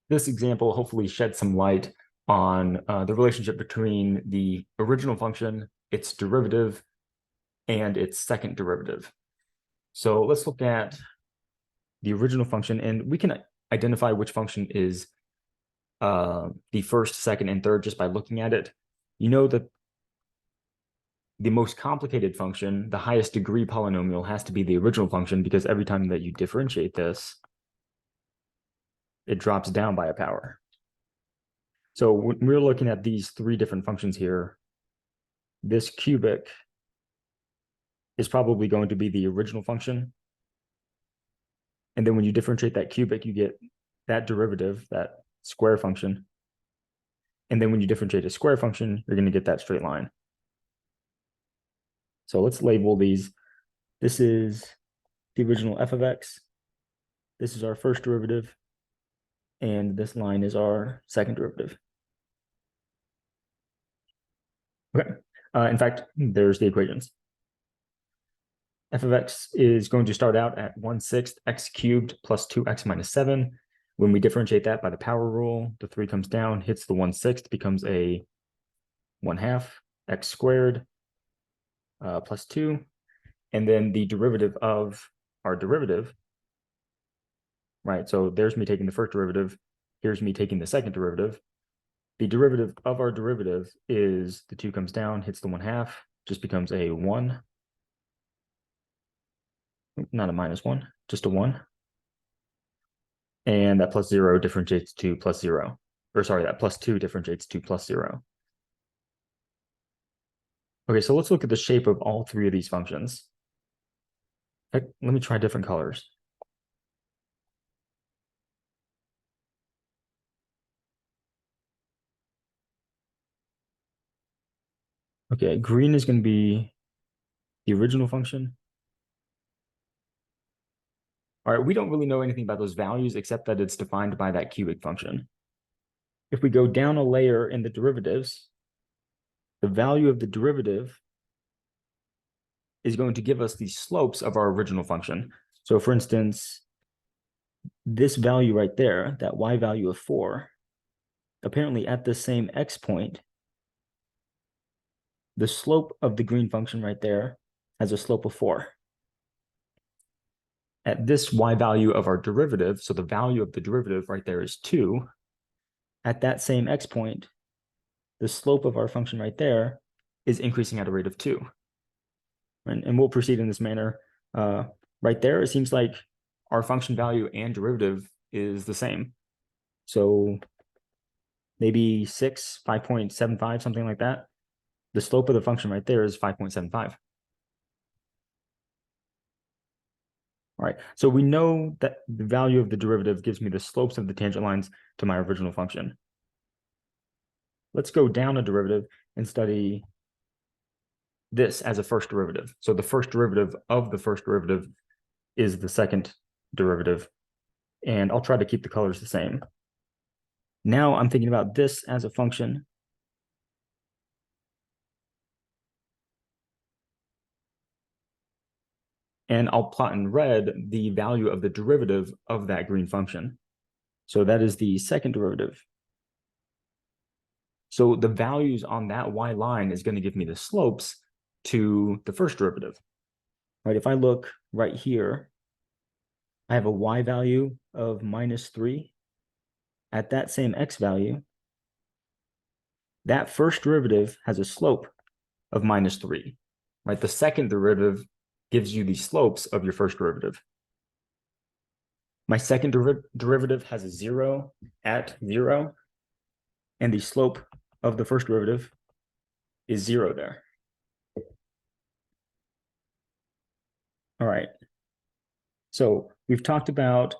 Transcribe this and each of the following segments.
this example hopefully sheds some light on the relationship between the original function, its derivative, and its second derivative. So let's look at the original function, and we can identify which function is the first, second, and third just by looking at it. You know that the most complicated function, the highest degree polynomial, has to be the original function, because every time that you differentiate this, it drops down by a power. So when we're looking at these three different functions here, this cubic is probably going to be the original function. And then when you differentiate that cubic, you get that derivative, that square function. And then when you differentiate a square function, you're going to get that straight line. So let's label these. This is the original f of x. This is our first derivative. And this line is our second derivative. Okay. In fact, there's the equations. F of x is going to start out at 1/6 x cubed plus 2x minus 7. When we differentiate that by the power rule, the 3 comes down, hits the 1/6, becomes a 1/2 x squared plus 2. And then the derivative of our derivative, right? So there's me taking the first derivative. Here's me taking the second derivative. The derivative of our derivative is the 2 comes down, hits the 1/2, just becomes a 1. Not a -1, just a 1. And that plus 0 differentiates to plus 0. Or sorry, that plus 2 differentiates to plus 0. Okay, so let's look at the shape of all three of these functions. Let me try different colors. Okay, green is going to be the original function. All right, we don't really know anything about those values except that it's defined by that cubic function. If we go down a layer in the derivatives, the value of the derivative is going to give us the slopes of our original function. So for instance, this value right there, that y value of 4, apparently at the same x point, the slope of the green function right there has a slope of 4. At this y value of our derivative, so the value of the derivative right there is 2, at that same x point, the slope of our function right there is increasing at a rate of 2. And we'll proceed in this manner. Right there, it seems like our function value and derivative is the same. So maybe 6, 5.75, something like that. The slope of the function right there is 5.75. All right, so we know that the value of the derivative gives me the slopes of the tangent lines to my original function. Let's go down a derivative and study this as a first derivative. So the first derivative of the first derivative is the second derivative. And I'll try to keep the colors the same. Now I'm thinking about this as a function. And I'll plot in red the value of the derivative of that green function. So that is the second derivative. So the values on that y line is going to give me the slopes to the first derivative. Right? If I look right here, I have a y value of -3. At that same x value, that first derivative has a slope of -3. Right? The second derivative gives you the slopes of your first derivative. My second derivative has a 0 at 0, and the slope of the first derivative is 0 there. All right. So we've talked about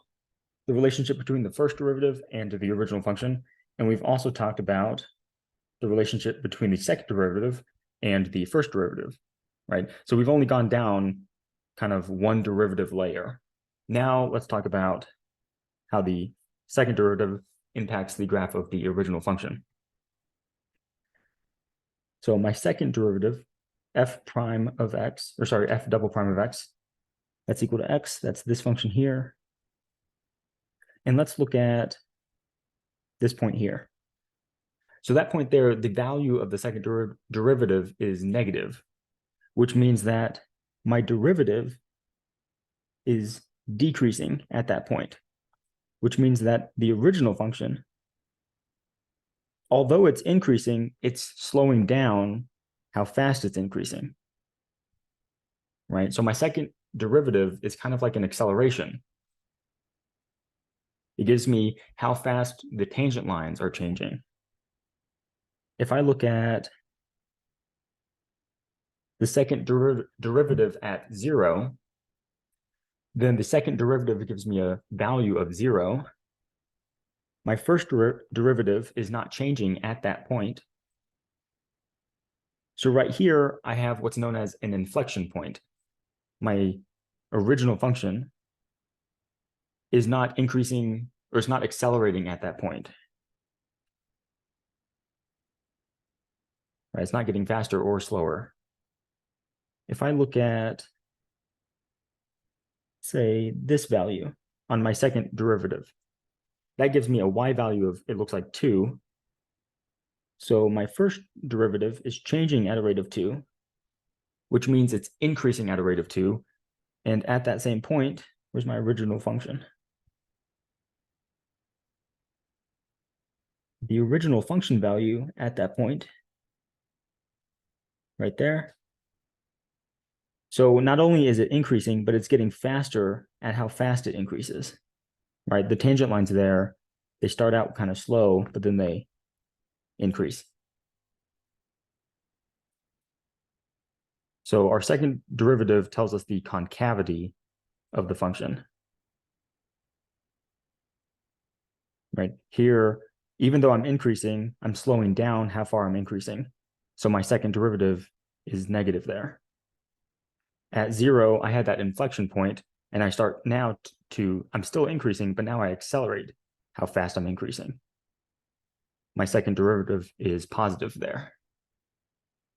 the relationship between the first derivative and the original function, and we've also talked about the relationship between the second derivative and the first derivative, right? So we've only gone down kind of one derivative layer. Now let's talk about how the second derivative impacts the graph of the original function. So my second derivative, f prime of x, or sorry, f double prime of x, that's equal to x. That's this function here. And let's look at this point here. So that point there, the value of the second derivative is negative, which means that my derivative is decreasing at that point, which means that the original function, although it's increasing, it's slowing down how fast it's increasing, right? So my second derivative is kind of like an acceleration. It gives me how fast the tangent lines are changing. If I look at the second derivative at 0, then the second derivative gives me a value of 0. My first derivative is not changing at that point. So right here, I have what's known as an inflection point. My original function is not increasing, or it's not accelerating at that point. Right? It's not getting faster or slower. If I look at, say, this value on my second derivative, that gives me a y value of, it looks like 2. So my first derivative is changing at a rate of 2, which means it's increasing at a rate of 2. And at that same point, where's my original function? The original function value at that point, right there. So not only is it increasing, but it's getting faster at how fast it increases, right? The tangent lines there, they start out kind of slow, but then they increase. So our second derivative tells us the concavity of the function. Right here, even though I'm increasing, I'm slowing down how far I'm increasing. So my second derivative is negative there. At 0, I had that inflection point, and I start now I'm still increasing, but now I accelerate how fast I'm increasing. My second derivative is positive there.